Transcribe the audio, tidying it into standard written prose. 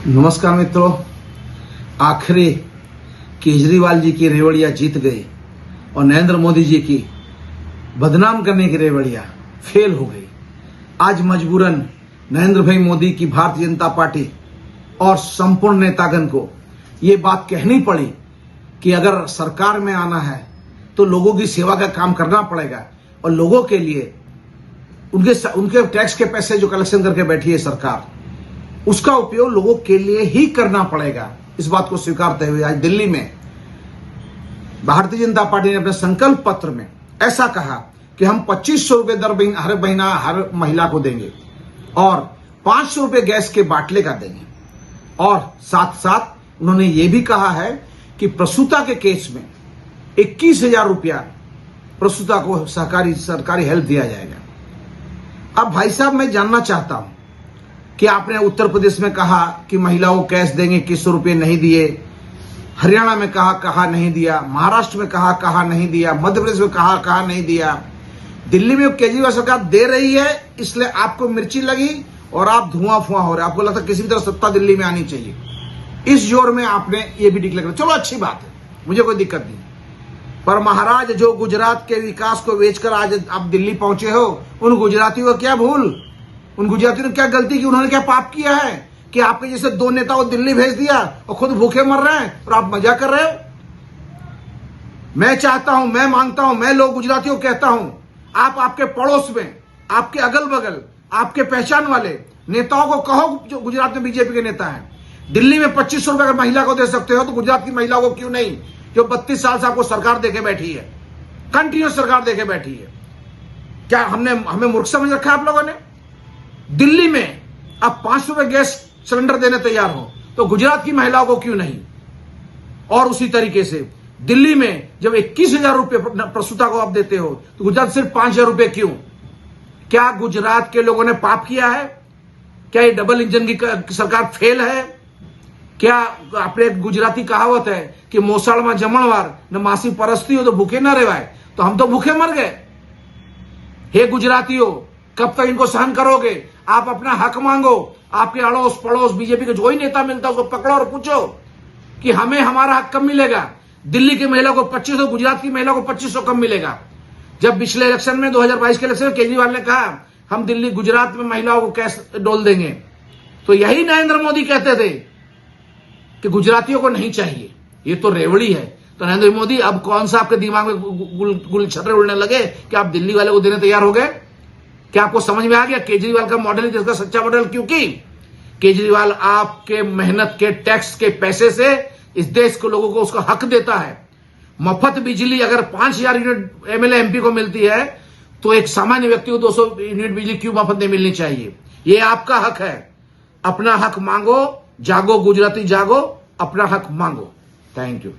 नमस्कार मित्रों, आखिरी केजरीवाल जी की रेवड़िया जीत गई और नरेंद्र मोदी जी की बदनाम करने की रेवड़िया फेल हो गई। आज मजबूरन नरेंद्र भाई मोदी की भारतीय जनता पार्टी और संपूर्ण नेतागण को ये बात कहनी पड़ी कि अगर सरकार में आना है तो लोगों की सेवा का काम करना पड़ेगा और लोगों के लिए उनके टैक्स के पैसे जो कलेक्शन करके बैठी है सरकार, उसका उपयोग लोगों के लिए ही करना पड़ेगा। इस बात को स्वीकारते हुए आज दिल्ली में भारतीय जनता पार्टी ने अपने संकल्प पत्र में ऐसा कहा कि हम 2500 रुपए दर हर महीना हर महिला को देंगे और 500 रुपए गैस के बाटले का देंगे। और साथ साथ उन्होंने ये भी कहा है कि प्रसूता के केस में 21,000 रुपया प्रसूता को सरकारी हेल्प दिया जाएगा। अब भाई साहब, मैं जानना चाहता हूं कि आपने उत्तर प्रदेश में कहा कि महिलाओं को कैश देंगे, 2100 रुपये नहीं दिए, हरियाणा में कहा नहीं दिया, महाराष्ट्र में कहा नहीं दिया, मध्य प्रदेश में कहा नहीं दिया, दिल्ली में केजरीवाल सरकार दे रही है, इसलिए आपको मिर्ची लगी और आप धुआं हो रहे। आपको लगता है किसी भी तरह सत्ता दिल्ली में आनी चाहिए, इस जोर में आपने ये भी डिक्लेयर किया। चलो अच्छी बात है, मुझे कोई दिक्कत नहीं, पर महाराज जो गुजरात के विकास को बेचकर आज आप दिल्ली पहुंचे हो, उन गुजरातियों का क्या भूल, उन गुजरातियों ने क्या गलती की, उन्होंने क्या पाप किया है कि आपके जैसे दो नेताओं को दिल्ली भेज दिया और खुद भूखे मर रहे हैं और आप मजा कर रहे हो। मैं चाहता हूं, मैं मांगता हूं, मैं लोग गुजरातियों को कहता हूं, आप आपके पड़ोस में, आपके अगल बगल, आपके पहचान वाले नेताओं को कहो जो गुजरात में बीजेपी के नेता हैं, दिल्ली में 2500 रुपए अगर महिला को दे सकते हो तो गुजरात की महिलाओं को क्यों नहीं, जो 32 साल से आपको सरकार देके बैठी है, कंटिन्यूस सरकार देके बैठी है। क्या हमें मूर्ख समझ रखा है आप लोगों ने? दिल्ली में आप 500 रुपए गैस सिलेंडर देने तैयार हो तो गुजरात की महिलाओं को क्यों नहीं? और उसी तरीके से दिल्ली में जब 21,000 रुपए प्रसूता को आप देते हो तो गुजरात सिर्फ 5,000 रुपए क्यों? क्या गुजरात के लोगों ने पाप किया है? क्या ये डबल इंजन की सरकार फेल है? क्या अपने गुजराती कहावत है कि मोसाड़ में जमणवार न मासी परस्ती हो तो भूखे न रेवाय, तो हम तो भूखे मर गए। हे गुजरातियों, कब तक इनको सहन करोगे? आप अपना हक मांगो, आपके अड़ोस पड़ोस बीजेपी के जो ही नेता मिलता है उसको पकड़ो और पूछो कि हमें हमारा हक कब मिलेगा। दिल्ली की महिला को 2500, गुजरात की महिला को 2500 कब मिलेगा? जब पिछले इलेक्शन में 2022 के इलेक्शन में केजरीवाल ने कहा हम दिल्ली गुजरात में महिलाओं को कैश डोल देंगे, तो यही नरेंद्र मोदी कहते थे कि गुजरातियों को नहीं चाहिए। ये तो रेवड़ी है। तो नरेंद्र मोदी, अब कौन सा आपके दिमाग में गुलछर्रे उड़ने लगे कि आप दिल्ली वाले को देने तैयार हो गए? क्या आपको समझ में आ गया केजरीवाल का मॉडल इसका सच्चा मॉडल? क्योंकि केजरीवाल आपके मेहनत के टैक्स के पैसे से इस देश को लोगों को उसका हक देता है। मफत बिजली अगर 5,000 यूनिट एमएलए एमपी को मिलती है तो एक सामान्य व्यक्ति को 200 यूनिट बिजली क्यों मफत नहीं मिलनी चाहिए? ये आपका हक है। अपना हक मांगो, जागो गुजराती जागो, अपना हक मांगो। Thank you.